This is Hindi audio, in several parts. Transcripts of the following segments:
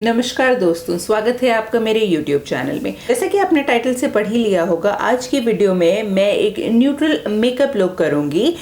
नमस्कार दोस्तों, स्वागत है आपका मेरे YouTube चैनल में। जैसा कि आपने टाइटल से पढ़ ही लिया होगा, आज की वीडियो में मैं एक न्यूट्रल मेकअप लुक करूंगी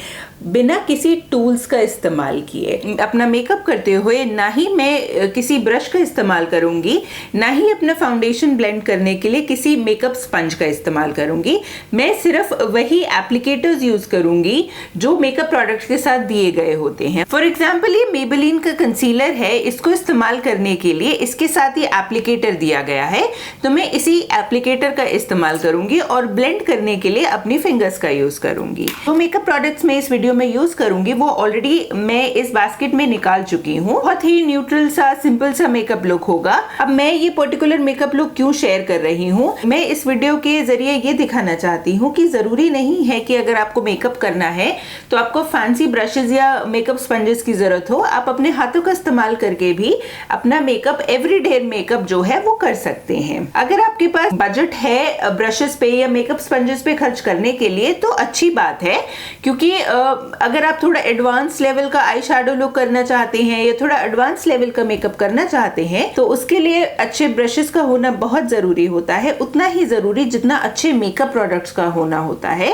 बिना किसी टूल्स का इस्तेमाल किए। अपना मेकअप करते हुए ना ही मैं किसी ब्रश का इस्तेमाल करूंगी, ना ही अपना फाउंडेशन ब्लेंड करने के लिए किसी मेकअप स्पंज का इस्तेमाल करूंगी। मैं सिर्फ वही एप्लीकेटर्स यूज करूंगी जो मेकअप प्रोडक्ट्स के साथ दिए गए होते हैं। फॉर एग्जाम्पल, ये मेबेलिन का कंसीलर है। इसको इस्तेमाल करने के लिए इसके साथ ये एप्लीकेटर दिया गया है, तो मैं इसी एप्लीकेटर का इस्तेमाल करूंगी और ब्लेंड करने के लिए अपनी फिंगर्स का यूज करूंगी। तो मेकअप प्रोडक्ट्स में इस वीडियो में यूज करूंगी वो ऑलरेडी मैं इस बास्केट में निकाल चुकी हूँ। बहुत ही न्यूट्रल सा सिंपल सा मेकअप लुक होगा। अब मैं ये पर्टिकुलर मेकअप लुक क्यों शेयर कर रही हूँ, मैं इस वीडियो के जरिए ये दिखाना चाहती हूँ कि जरूरी नहीं है कि अगर आपको मेकअप करना है तो आपको फैंसी ब्रशेस या मेकअप स्पंजेस की जरूरत हो। आप अपने हाथों का इस्तेमाल करके भी अपना मेकअप, एवरीडे मेकअप जो है वो कर सकते हैं। अगर आपके पास बजट है ब्रशेस पे या मेकअप स्पंजेस पे खर्च करने के लिए तो अच्छी बात है, क्योंकि अगर आप थोड़ा एडवांस लेवल का आई शैडो लुक करना चाहते हैं या थोड़ा एडवांस लेवल का मेकअप करना चाहते हैं तो उसके लिए अच्छे ब्रशेस का होना बहुत जरूरी होता है, उतना ही जरूरी जितना अच्छे मेकअप प्रोडक्ट्स का होना होता है।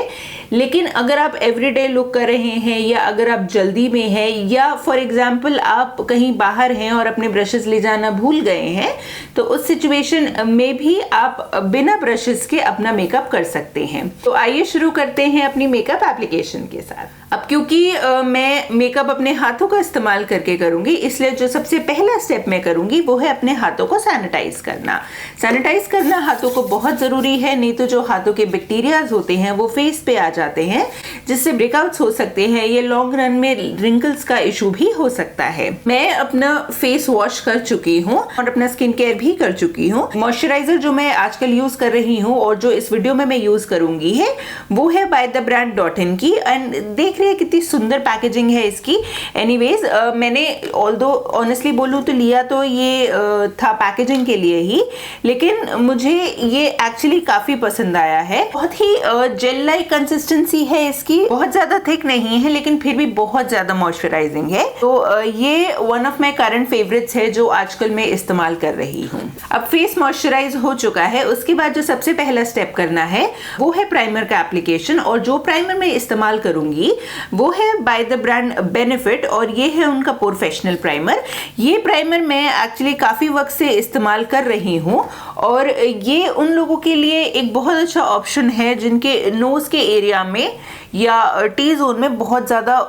लेकिन अगर आप एवरीडे लुक कर रहे हैं या अगर आप जल्दी में हैं या फॉर एग्जाम्पल आप कहीं बाहर हैं और अपने ब्रशेस ले जाना भूल गए हैं, तो उस सिचुएशन में भी आप बिना ब्रशेस के अपना मेकअप कर सकते हैं। तो आइए शुरू करते हैं अपनी मेकअप एप्लीकेशन के साथ। अब क्योंकि मैं मेकअप अपने हाथों का इस्तेमाल करके करूंगी, इसलिए जो सबसे पहला स्टेप मैं करूंगी वो है अपने हाथों को सैनिटाइज करना। सैनिटाइज करना हाथों को बहुत जरूरी है, नहीं तो जो हाथों के बैक्टीरियाज होते हैं वो फेस पे आ जाते हैं, जिससे ब्रेकआउट्स हो सकते हैं। ये लॉन्ग रन में रिंकल्स का इशू भी हो सकता है। मैं अपना फेस वॉश कर चुकी हूँ और अपना स्किन केयर भी कर चुकी हूँ। मॉइस्चराइजर जो मैं आजकल यूज कर रही हूँ और जो इस वीडियो में मैं यूज करूंगी है वो है बाय द ब्रांड डॉटन की। एंड देख रही है कितनी सुंदर पैकेजिंग है इसकी। एनीवेज मैंने ऑल्दो ऑनेस्टली बोलूँ तो लिया तो ये था पैकेजिंग के लिए ही, लेकिन मुझे ये एक्चुअली काफी पसंद आया है। बहुत ही जेल लाइक कंसिस्टेंसी है इसकी, बहुत ज्यादा थिक नहीं है लेकिन फिर भी बहुत ज्यादा मॉइस्चराइजिंग है। तो ये one of my current favourites है जो आजकल मैं इस्तेमाल कर रही हूँ। अब फेस मॉइस्चराइज हो चुका है, उसके बाद जो सबसे पहला स्टेप करना है वो है प्राइमर का एप्लीकेशन। और जो प्राइमर मैं इस्तेमाल करूंगी वो है बाय द ब्रांड बेनिफिट और ये है उनका प्रोफेशनल प्राइमर। ये प्राइमर मैं एक्चुअली काफी वक्त से इस्तेमाल कर रही हूँ और ये उन लोगों के लिए एक बहुत अच्छा ऑप्शन है जिनके नोज के एरिया में या टी जोन में बहुत ज्यादा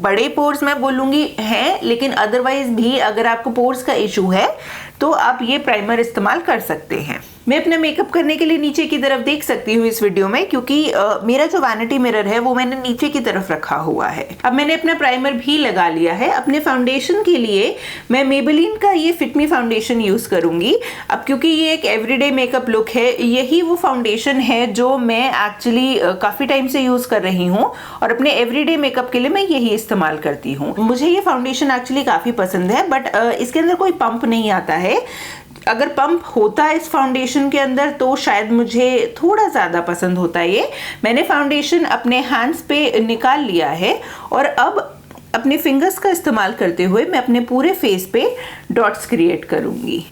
बड़े पोर्स मैं बोलूंगी हैं, लेकिन अदरवाइज भी अगर आपको पोर्स का इशू है तो आप ये प्राइमर इस्तेमाल कर सकते हैं। मैं अपना मेकअप करने के लिए नीचे की तरफ देख सकती हूँ इस वीडियो में, क्योंकि मेरा जो वैनिटी मिरर है वो मैंने नीचे की तरफ रखा हुआ है। अब मैंने अपना प्राइमर भी लगा लिया है। अपने फाउंडेशन के लिए मैं मेबेलिन का ये फिट मी फाउंडेशन यूज करूंगी। अब क्योंकि ये एक एवरीडे मेकअप लुक है, यही वो फाउंडेशन है जो मैं एक्चुअली काफी टाइम से यूज कर रही हूँ और अपने एवरीडे मेकअप के लिए मैं यही इस्तेमाल करती हूँ। मुझे ये फाउंडेशन एक्चुअली काफी पसंद है, बट इसके अंदर कोई पंप नहीं आता है। अगर पंप होता इस फाउंडेशन के अंदर तो शायद मुझे थोड़ा ज्यादा पसंद होता ये। मैंने फाउंडेशन अपने हैंड्स पे निकाल लिया है और अब अपने फिंगर्स का इस्तेमाल करते हुए मैं अपने पूरे फेस पे डॉट्स क्रिएट करूंगी।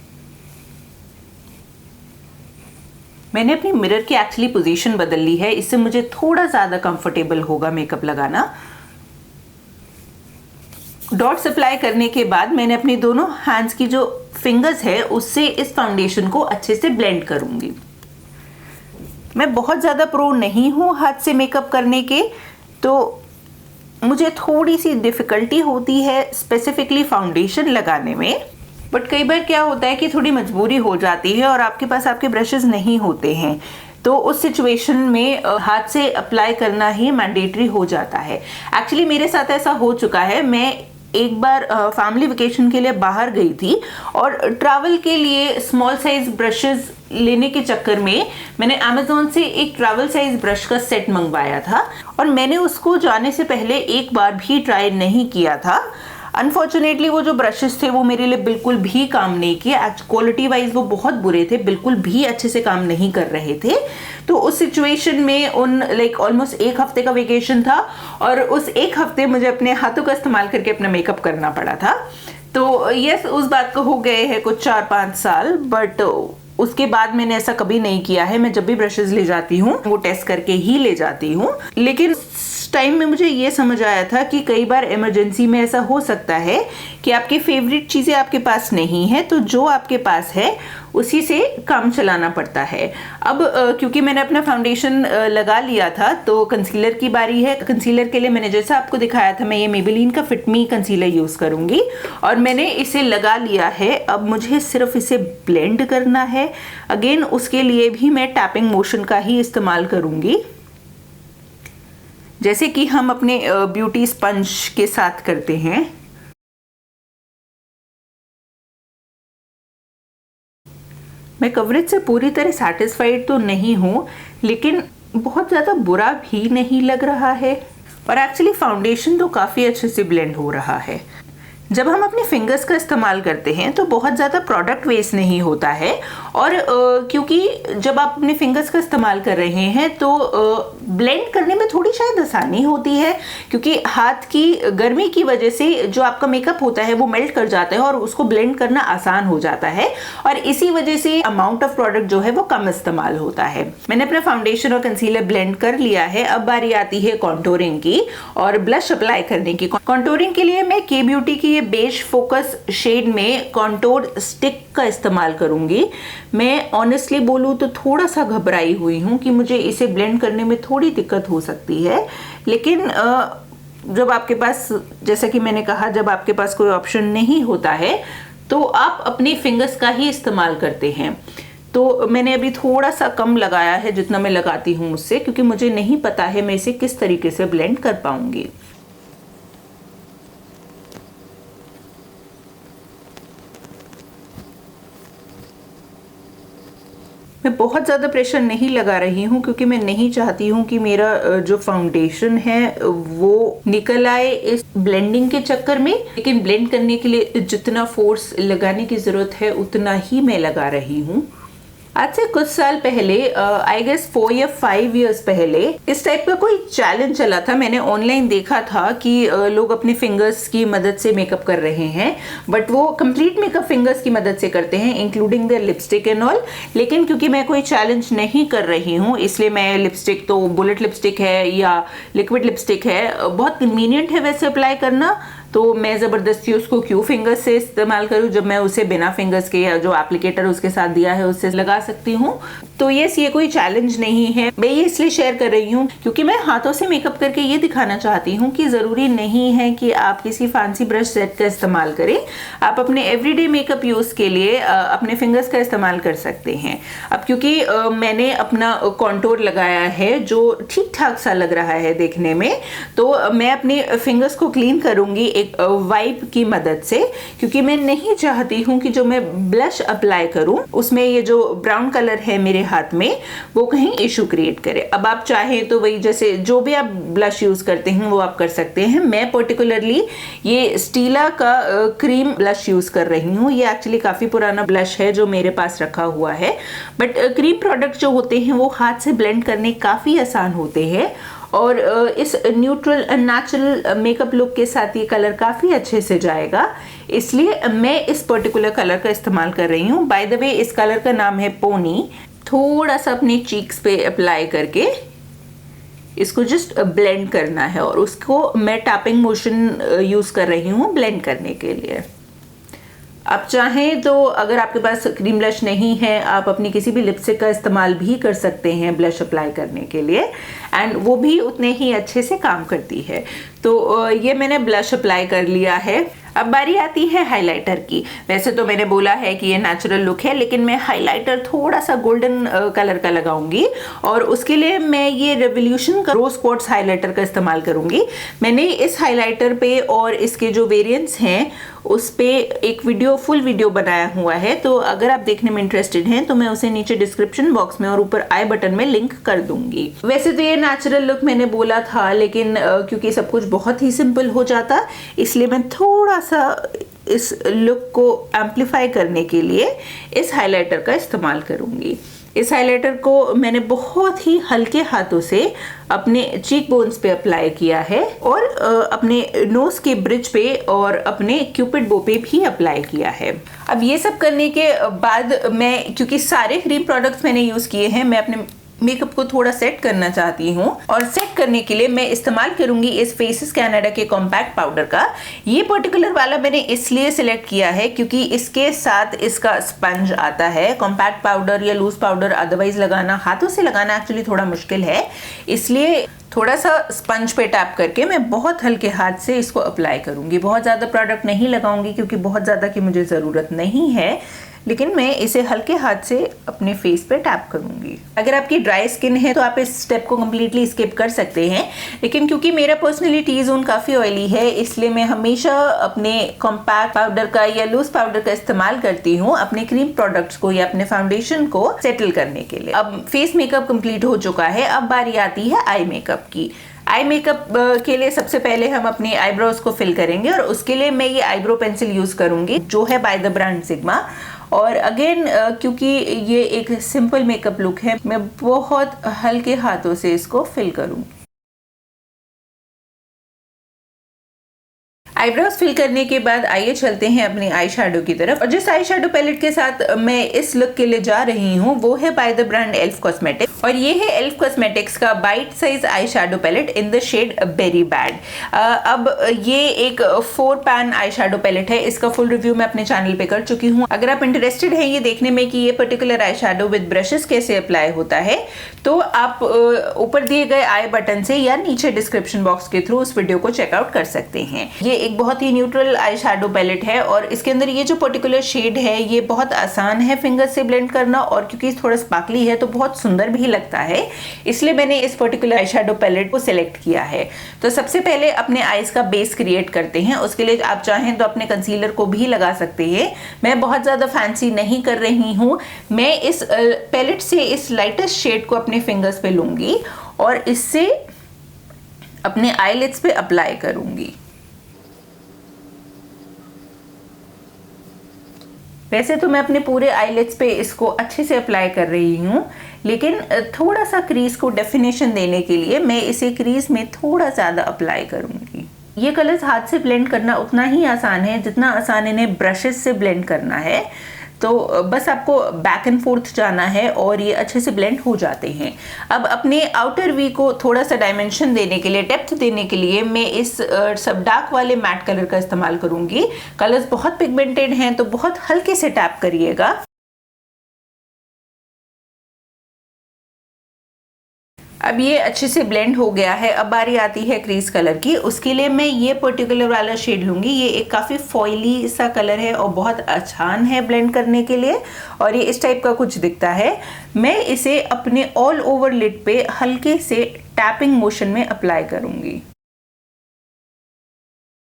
मैंने अपनी मिरर की एक्चुअली पोजीशन बदल ली है, इससे मुझे थोड़ा ज्यादा कंफर्टेबल होगा मेकअप लगाना। डॉट्स अप्लाई करने के बाद मैंने अपनी दोनों हैंड्स की जो फिंगर्स है उससे इस फाउंडेशन को अच्छे से ब्लेंड करूंगी। मैं बहुत ज्यादा प्रो नहीं हूं हाथ से मेकअप करने के, तो मुझे थोड़ी सी डिफिकल्टी होती है स्पेसिफिकली फाउंडेशन लगाने में। बट कई बार क्या होता है कि थोड़ी मजबूरी हो जाती है और आपके पास आपके ब्रशेस नहीं होते हैं, तो उस सिचुएशन में हाथ से अप्लाई करना ही मैंडेटरी हो जाता है। एक्चुअली मेरे साथ ऐसा हो चुका है। मैं एक बार फैमिली वेकेशन के लिए बाहर गई थी और ट्रैवल के लिए स्मॉल साइज ब्रशेस लेने के चक्कर में मैंने अमेज़न से एक ट्रैवल साइज ब्रश का सेट मंगवाया था और मैंने उसको जाने से पहले एक बार भी ट्राई नहीं किया था। अनफॉर्चुनेटली वो जो ब्रशेस थे वो मेरे लिए बिल्कुल भी काम नहीं किए। क्वालिटी वाइज वो बहुत बुरे थे, बिल्कुल भी अच्छे से काम नहीं कर रहे थे। तो उस सिचुएशन में ऑलमोस्ट एक हफ्ते का वेकेशन था और उस एक हफ्ते मुझे अपने हाथों का इस्तेमाल करके अपना मेकअप करना पड़ा था। तो यस, उस बात को हो गए हैं कुछ 4-5 साल, बट उसके बाद मैंने ऐसा कभी नहीं किया है। मैं जब भी ब्रशेस ले जाती हूँ वो टेस्ट करके ही ले जाती हूँ। लेकिन टाइम में मुझे ये समझ आया था कि कई बार इमरजेंसी में ऐसा हो सकता है कि आपकी फेवरेट चीज़ें आपके पास नहीं है, तो जो आपके पास है उसी से काम चलाना पड़ता है। अब क्योंकि मैंने अपना फाउंडेशन लगा लिया था तो कंसीलर की बारी है। कंसीलर के लिए मैंने जैसा आपको दिखाया था, मैं ये मेबेलिन का फिट मी कंसीलर यूज़ करूँगी और मैंने इसे लगा लिया है। अब मुझे सिर्फ इसे ब्लेंड करना है। अगेन उसके लिए भी मैं टैपिंग मोशन का ही इस्तेमाल करूँगी, जैसे कि हम अपने ब्यूटी स्पंज के साथ करते हैं। मैं कवरेज से पूरी तरह सैटिस्फाइड तो नहीं हूँ, लेकिन बहुत ज़्यादा बुरा भी नहीं लग रहा है और एक्चुअली फाउंडेशन तो काफ़ी अच्छे से ब्लेंड हो रहा है। जब हम अपने फिंगर्स का इस्तेमाल करते हैं तो बहुत ज़्यादा प्रोडक्ट वेस्ट नहीं होता है और क्योंकि जब आप अपने फिंगर्स का इस्तेमाल कर रहे हैं तो ब्लेंड करने में थोड़ी शायद आसानी होती है, क्योंकि हाथ की गर्मी की वजह से जो आपका मेकअप होता है वो मेल्ट कर जाता है और उसको ब्लेंड करना आसान हो जाता है और इसी वजह से अमाउंट ऑफ प्रोडक्ट जो है वो कम इस्तेमाल होता है। मैंने अपना फाउंडेशन और कंसीलर ब्लेंड कर लिया है। अब बारी आती है कॉन्टोरिंग की और ब्लश अप्लाई करने की। कॉन्टोरिंग के लिए मैं के ब्यूटी की बेज फोकस शेड में कॉन्टोर स्टिक का इस्तेमाल करूंगी। मैं ऑनेस्टली बोलूं तो थोड़ा सा घबराई हुई हूं कि मुझे इसे ब्लेंड करने में थोड़ी दिक्कत हो सकती है, लेकिन जब आपके पास, जैसा कि मैंने कहा, जब आपके पास कोई ऑप्शन नहीं होता है तो आप अपनी फिंगर्स का ही इस्तेमाल करते हैं। तो मैंने अभी थोड़ा सा कम लगाया है जितना मैं लगाती हूँ उससे, क्योंकि मुझे नहीं पता है मैं इसे किस तरीके से ब्लेंड कर पाऊंगी। मैं बहुत ज़्यादा प्रेशर नहीं लगा रही हूँ क्योंकि मैं नहीं चाहती हूँ कि मेरा जो फाउंडेशन है वो निकल आए इस ब्लेंडिंग के चक्कर में, लेकिन ब्लेंड करने के लिए जितना फोर्स लगाने की ज़रूरत है उतना ही मैं लगा रही हूँ। आज से कुछ साल पहले, आई गेस 4 या 5 इयर्स पहले, इस टाइप का कोई चैलेंज चला था। मैंने ऑनलाइन देखा था कि लोग अपने फिंगर्स की मदद से मेकअप कर रहे हैं, बट वो कंप्लीट मेकअप फिंगर्स की मदद से करते हैं, including the lipstick and all. लेकिन क्योंकि मैं कोई चैलेंज नहीं कर रही हूँ, इसलिए मैं लिपस्टिक, तो बुलेट लिपस्टिक है या लिक्विड लिपस्टिक है, बहुत कन्वीनियंट है वैसे अप्लाई करना, तो मैं ज़बरदस्ती उसको क्यों फिंगर्स से इस्तेमाल करूँ जब मैं उसे बिना फिंगर्स के या जो एप्लीकेटर उसके साथ दिया है उससे लगा सकती हूँ। तो यस, ये कोई चैलेंज नहीं है। मैं ये इसलिए शेयर कर रही हूँ क्योंकि मैं हाथों से मेकअप करके ये दिखाना चाहती हूँ कि ज़रूरी नहीं है कि आप किसी फैंसी ब्रश सेट का इस्तेमाल करें। आप अपने एवरीडे मेकअप यूज़ के लिए अपने फिंगर्स का इस्तेमाल कर सकते हैं। अब क्योंकि मैंने अपना कॉन्टोर लगाया है जो ठीक ठाक सा लग रहा है देखने में, तो मैं अपने फिंगर्स को क्लीन करूँगी एक वाइप की मदद से, क्योंकि मैं नहीं चाहती हूँ कि जो मैं ब्लश अप्लाई करूँ उसमें ये जो ब्राउन कलर है मेरे हाथ में वो कहीं इशू क्रिएट करे। अब आप चाहें तो वही, जैसे जो भी आप ब्लश यूज करते हैं वो आप कर सकते हैं। मैं पर्टिकुलरली ये स्टीला का क्रीम ब्लश यूज कर रही हूँ। ये एक्चुअली काफी पुराना ब्लश है जो मेरे पास रखा हुआ है, बट क्रीम प्रोडक्ट जो होते हैं वो हाथ से ब्लेंड करने काफी आसान होते हैं और इस न्यूट्रल नेचुरल मेकअप लुक के साथ ये कलर काफ़ी अच्छे से जाएगा, इसलिए मैं इस पर्टिकुलर कलर का इस्तेमाल कर रही हूँ। बाय द वे, इस कलर का नाम है पोनी। थोड़ा सा अपनी चीक्स पे अप्लाई करके इसको जस्ट ब्लेंड करना है और उसको मैं टैपिंग मोशन यूज़ कर रही हूँ ब्लेंड करने के लिए। आप चाहें तो अगर आपके पास क्रीम ब्लश नहीं है, आप अपनी किसी भी लिपस्टिक का इस्तेमाल भी कर सकते हैं ब्लश अप्लाई करने के लिए, एंड वो भी उतने ही अच्छे से काम करती है। तो ये मैंने ब्लश अप्लाई कर लिया है। अब बारी आती है हाइलाइटर की। वैसे तो मैंने बोला है कि ये नेचुरल लुक है, लेकिन मैं हाइलाइटर थोड़ा सा गोल्डन कलर का लगाऊंगी और उसके लिए मैं ये रेवोल्यूशन का रोज क्वार्ट्ज हाइलाइटर का इस्तेमाल करूंगी। मैंने इस हाइलाइटर पे और इसके जो वेरिएंट्स हैं उस पे एक फुल वीडियो बनाया हुआ है, तो अगर आप देखने में इंटरेस्टेड हैं तो मैं उसे नीचे डिस्क्रिप्शन बॉक्स में और ऊपर आई बटन में लिंक कर दूंगी। वैसे तो ये नेचुरल लुक मैंने बोला था, लेकिन क्योंकि सब कुछ बहुत ही सिंपल हो जाता, इसलिए मैं थोड़ा सा इस लुक को एम्पलीफाई करने के लिए इस हाइलाइटर का इस्तेमाल करूंगी। इस हाइलाइटर को मैंने बहुत ही हल्के हाथों से अपने चीक बोन्स पे अप्लाई किया है और अपने नोज के ब्रिज पे और अपने क्यूपिड बो पे भी अप्लाई किया है। अब ये सब करने के बाद मैं, क्योंकि सारे क्रीम प्रोडक्ट्स मैंने यूज किए हैं, मैं अपने मेकअप को थोड़ा सेट करना चाहती हूँ और सेट करने के लिए मैं इस्तेमाल करूंगी इस फेसेस कनाडा के कॉम्पैक्ट पाउडर का। ये पर्टिकुलर वाला मैंने इसलिए सिलेक्ट किया है क्योंकि इसके साथ इसका स्पंज आता है। कॉम्पैक्ट पाउडर या लूज पाउडर अदरवाइज लगाना, हाथों से लगाना एक्चुअली थोड़ा मुश्किल है, इसलिए थोड़ा सा स्पंज पे टैप करके मैं बहुत हल्के हाथ से इसको अप्लाई करूंगी। बहुत ज़्यादा प्रोडक्ट नहीं लगाऊंगी क्योंकि बहुत ज़्यादा की मुझे ज़रूरत नहीं है, लेकिन मैं इसे हल्के हाथ से अपने फेस पे टैप करूंगी। अगर आपकी ड्राई स्किन है तो आप इस स्टेप को कम्प्लीटली स्किप कर सकते हैं, लेकिन क्योंकि मेरा पर्सनली टी जोन काफ़ी ऑयली है, इसलिए मैं हमेशा अपने कॉम्पैक्ट पाउडर का या लूज पाउडर का इस्तेमाल करती हूँ अपने क्रीम प्रोडक्ट्स को या अपने फाउंडेशन को सेटल करने के लिए। अब फेस मेकअप कंप्लीट हो चुका है, अब बारी आती है आई मेकअप की। आई मेकअप के लिए सबसे पहले हम अपनी आईब्रोज को फिल करेंगे और उसके लिए मैं ये आईब्रो पेंसिल यूज करूंगी जो है बाय द ब्रांड सिग्मा। और अगेन क्योंकि ये एक सिंपल मेकअप लुक है, मैं बहुत हल्के हाथों से इसको फिल करूंगी। आईब्रोज फिल करने के बाद आइए चलते हैं अपने आई शैडो की तरफ। और जिस आई शैडो पैलेट के साथ मैं इस लुक के लिए जा रही हूँ वो है by the brand elf cosmetics, और ये है एल्फ कॉस्मेटिक्स का bite size eye shadow palette in the shade berry bad. अब ये एक 4 पैन आई शैडो पैलेट है, इसका फुल रिव्यू मैं अपने चैनल पे कर चुकी हूँ। अगर आप इंटरेस्टेड हैं ये देखने में कि ये particular eye shadow with brushes कैसे अप्लाई होता है, तो आप ऊपर दिए गए आई बटन से या नीचे डिस्क्रिप्शन बॉक्स के थ्रू उस वीडियो को चेकआउट कर सकते हैं। ये एक बहुत ही न्यूट्रल आई शैडो पैलेट है और इसके अंदर ये जो पर्टिकुलर शेड है ये बहुत आसान है फिंगर से ब्लेंड करना, और क्योंकि थोड़ा स्पार्कली है तो बहुत सुंदर भी लगता है, इसलिए मैंने इस पर्टिकुलर आई शैडो पैलेट को सिलेक्ट किया है। तो सबसे पहले अपने आईज का बेस क्रिएट करते हैं। उसके लिए आप चाहें तो अपने कंसीलर को भी लगा सकते हैं। मैं बहुत ज़्यादा फैंसी नहीं कर रही हूँ, मैं इस पैलेट से इस लाइटेस्ट शेड को अपने फिंगर्स पे लूँगी और इससे अपने आईलिड्स पे अप्लाई करूँगी। वैसे तो मैं अपने पूरे आईलिड्स पे इसको अच्छे से अप्लाई कर रही हूँ, लेकिन थोड़ा सा क्रीज को डेफिनेशन देने के लिए मैं इसे क्रीज में थोड़ा ज़्यादा अप्लाई करूँगी। ये कलर्स हाथ से ब्लेंड करना उतना ही आसान है जितना आसान इन्हें ब्रशेस से ब्लेंड करना है। तो बस आपको बैक एंड फोर्थ जाना है और ये अच्छे से ब्लेंड हो जाते हैं। अब अपने आउटर वी को थोड़ा सा डायमेंशन देने के लिए, डेप्थ देने के लिए मैं इस सब डार्क वाले मैट कलर का इस्तेमाल करूंगी। कलर्स बहुत पिगमेंटेड हैं तो बहुत हल्के से टैप करिएगा। अब ये अच्छे से ब्लेंड हो गया है। अब बारी आती है क्रीज कलर की। उसके लिए मैं ये पर्टिकुलर वाला शेड लूंगी। ये एक काफ़ी फॉइली सा कलर है और बहुत आसान है ब्लेंड करने के लिए, और ये इस टाइप का कुछ दिखता है। मैं इसे अपने ऑल ओवर लिड पे हल्के से टैपिंग मोशन में अप्लाई करूंगी।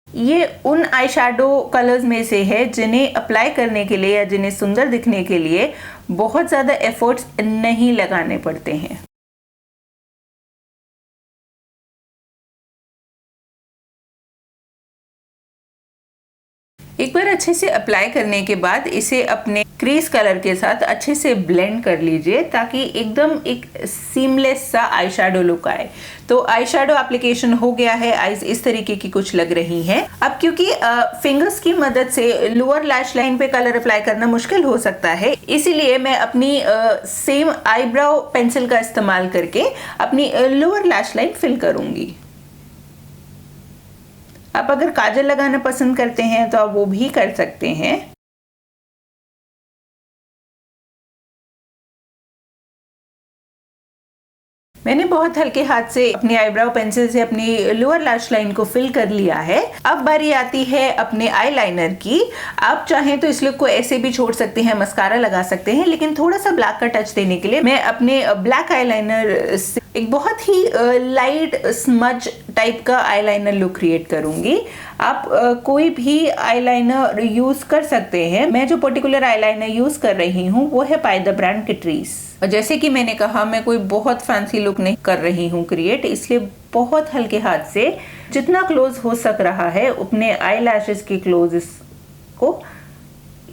ये उन आई शैडो कलर्स में से है जिन्हें अप्लाई करने के लिए या जिन्हें सुंदर दिखने के लिए बहुत ज़्यादा एफर्ट्स नहीं लगाने पड़ते हैं। एक बार अच्छे से अप्लाई करने के बाद इसे अपने क्रीज कलर के साथ अच्छे से ब्लेंड कर लीजिए ताकि एकदम एक सीमलेस सा आई शैडो लुक आए। तो आई शैडो एप्लीकेशन हो गया है। आईज इस तरीके की कुछ लग रही हैं। अब क्योंकि फिंगर्स की मदद से लोअर लैश लाइन पे कलर अप्लाई करना मुश्किल हो सकता है, इसीलिए मैं अपनी सेम आईब्रो पेंसिल का इस्तेमाल करके अपनी लोअर लैश लाइन फिल करूंगी। आप अगर काजल लगाना पसंद करते हैं तो आप वो भी कर सकते हैं। मैंने बहुत हल्के हाथ से अपनी आईब्रो पेंसिल से अपनी लोअर लैश लाइन को फिल कर लिया है। अब बारी आती है अपने आई लाइनर की। आप चाहें तो इस लुक को ऐसे भी छोड़ सकते हैं, मस्कारा लगा सकते हैं, लेकिन थोड़ा सा ब्लैक का टच देने के लिए मैं अपने ब्लैक आई लाइनर से एक बहुत ही लाइट स्मज टाइप का आईलाइनर लुक क्रिएट करूंगी। आप कोई भी आईलाइनर यूज कर सकते हैं। मैं जो पर्टिकुलर आईलाइनर यूज कर रही हूँ वो है बाय द ब्रांड कैट्रिस। और जैसे कि मैंने कहा, मैं कोई बहुत फैंसी लुक नहीं कर रही हूँ क्रिएट, इसलिए बहुत हल्के हाथ से जितना क्लोज हो सक रहा है अपने आई लैशेस के क्लोज को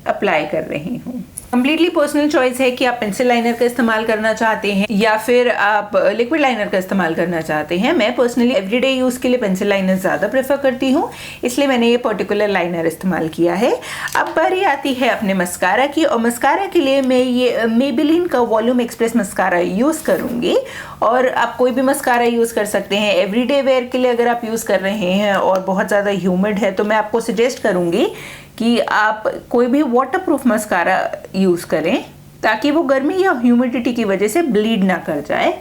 अप्लाई कर रही हूँ। कंप्लीटली पर्सनल चॉइस है कि आप पेंसिल लाइनर का इस्तेमाल करना चाहते हैं या फिर आप लिक्विड लाइनर का इस्तेमाल करना चाहते हैं। मैं पर्सनली एवरीडे यूज़ के लिए पेंसिल लाइनर ज़्यादा प्रेफर करती हूँ, इसलिए मैंने ये पर्टिकुलर लाइनर इस्तेमाल किया है। अब बारी आती है अपने मस्कारा की, और मस्कारा के लिए मैं ये मेबेलिन का वॉल्यूम एक्सप्रेस मस्कारा यूज़ करूँगी। और आप कोई भी मस्कारा यूज़ कर सकते हैं एवरीडे वेयर के लिए। अगर आप यूज़ कर रहे हैं और बहुत ज़्यादा ह्यूमिड है तो मैं आपको सजेस्ट करूँगी कि आप कोई भी वाटरप्रूफ मस्कारा यूज़ करें ताकि वो गर्मी या ह्यूमिडिटी की वजह से ब्लीड ना कर जाए।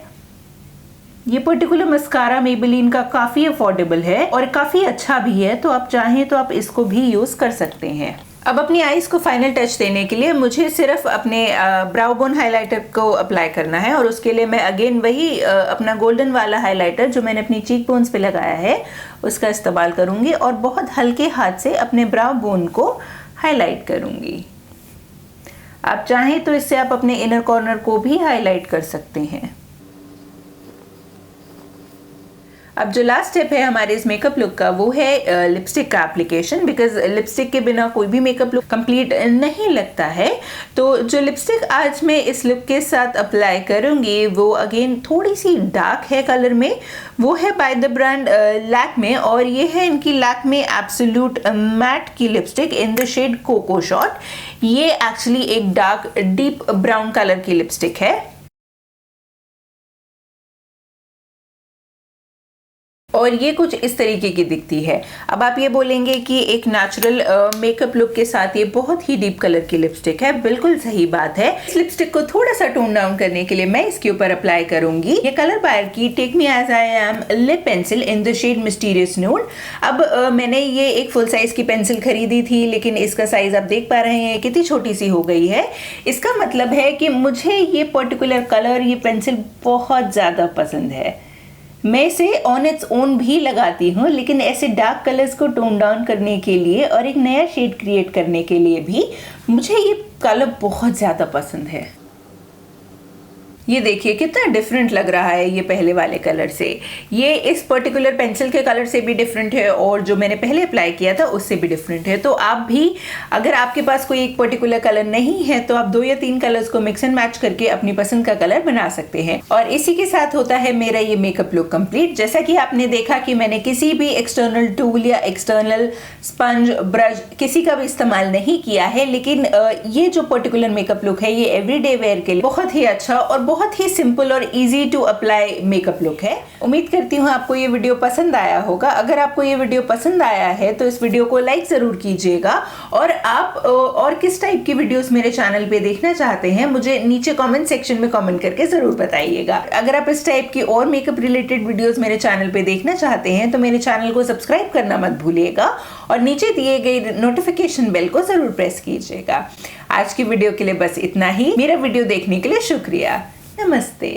ये पर्टिकुलर मस्कारा मेबेलिन का काफ़ी अफोर्डेबल है और काफ़ी अच्छा भी है, तो आप चाहें तो आप इसको भी यूज़ कर सकते हैं। अब अपनी आईज को फाइनल टच देने के लिए मुझे सिर्फ अपने ब्राउ बोन हाइलाइटर को अप्लाई करना है, और उसके लिए मैं अगेन वही अपना गोल्डन वाला हाइलाइटर जो मैंने अपनी चीक बोन्स पे लगाया है उसका इस्तेमाल करूंगी और बहुत हल्के हाथ से अपने ब्राउ बोन को हाईलाइट करूंगी। आप चाहें तो इससे आप अपने इनर कॉर्नर को भी हाईलाइट कर सकते हैं। अब जो लास्ट स्टेप है हमारे इस मेकअप लुक का वो है लिपस्टिक का एप्लीकेशन, बिकॉज लिपस्टिक के बिना कोई भी मेकअप लुक कंप्लीट नहीं लगता है। तो जो लिपस्टिक आज मैं इस लुक के साथ अप्लाई करूंगी वो अगेन थोड़ी सी डार्क है कलर में, वो है बाय द ब्रांड लैक्मे, और ये है इनकी लैक्मे एब्सोल्यूट मैट की lipstick in the shade coco shot. ये एक्चुअली एक डार्क डीप ब्राउन कलर की लिपस्टिक है और ये कुछ इस तरीके की दिखती है। अब आप ये बोलेंगे कि एक नेचुरल मेकअप लुक के साथ ये बहुत ही डीप कलर की लिपस्टिक है। बिल्कुल सही बात है। इस लिपस्टिक को थोड़ा सा टोन डाउन करने के लिए मैं इसके ऊपर अप्लाई करूंगी ये कलर बायर की take me as I am lip pencil in the shade mysterious nude. अब मैंने ये एक फुल साइज की पेंसिल खरीदी थी, लेकिन इसका साइज आप देख पा रहे हैं कितनी छोटी सी हो गई है। इसका मतलब है कि मुझे ये पर्टिकुलर कलर, ये पेंसिल बहुत ज्यादा पसंद है। मैं इसे ऑन इट्स ओन भी लगाती हूँ, लेकिन ऐसे डार्क कलर्स को टोन डाउन करने के लिए और एक नया शेड क्रिएट करने के लिए भी मुझे ये कलर बहुत ज़्यादा पसंद है। ये देखिए कितना डिफरेंट लग रहा है ये पहले वाले कलर से। ये इस पर्टिकुलर पेंसिल के कलर से भी डिफरेंट है और जो मैंने पहले अप्लाई किया था उससे भी डिफरेंट है। तो आप भी, अगर आपके पास कोई एक पर्टिकुलर कलर नहीं है तो आप 2 या 3 कलर्स को मिक्स एंड मैच करके अपनी पसंद का कलर बना सकते हैं। और इसी के साथ होता है मेरा ये मेकअप लुक कंप्लीट। जैसा कि आपने देखा कि मैंने किसी भी एक्सटर्नल टूल या एक्सटर्नल स्पंज, ब्रश किसी का भी इस्तेमाल नहीं किया है, लेकिन ये जो पर्टिकुलर मेकअप लुक है ये एवरीडे वेयर के लिए बहुत ही अच्छा और बहुत ही सिंपल और easy to apply makeup look है। उम्मीद करती हूँ आपको ये वीडियो पसंद आया होगा। अगर आपको ये वीडियो पसंद आया है तो इस वीडियो को लाइक जरूर कीजिएगा, और आप और किस टाइप की वीडियोस मेरे चैनल पे देखना चाहते हैं मुझे नीचे कमेंट सेक्शन में कमेंट करके जरूर बताइएगा। अगर आप इस टाइप की और मेकअप रिलेटेड वीडियोस मेरे चैनल पे देखना चाहते हैं तो मेरे चैनल को सब्सक्राइब करना मत भूलिएगा और नीचे दिए गए नोटिफिकेशन बेल को जरूर प्रेस कीजिएगा। आज की वीडियो के लिए बस इतना ही। मेरा वीडियो देखने के लिए शुक्रिया। नमस्ते।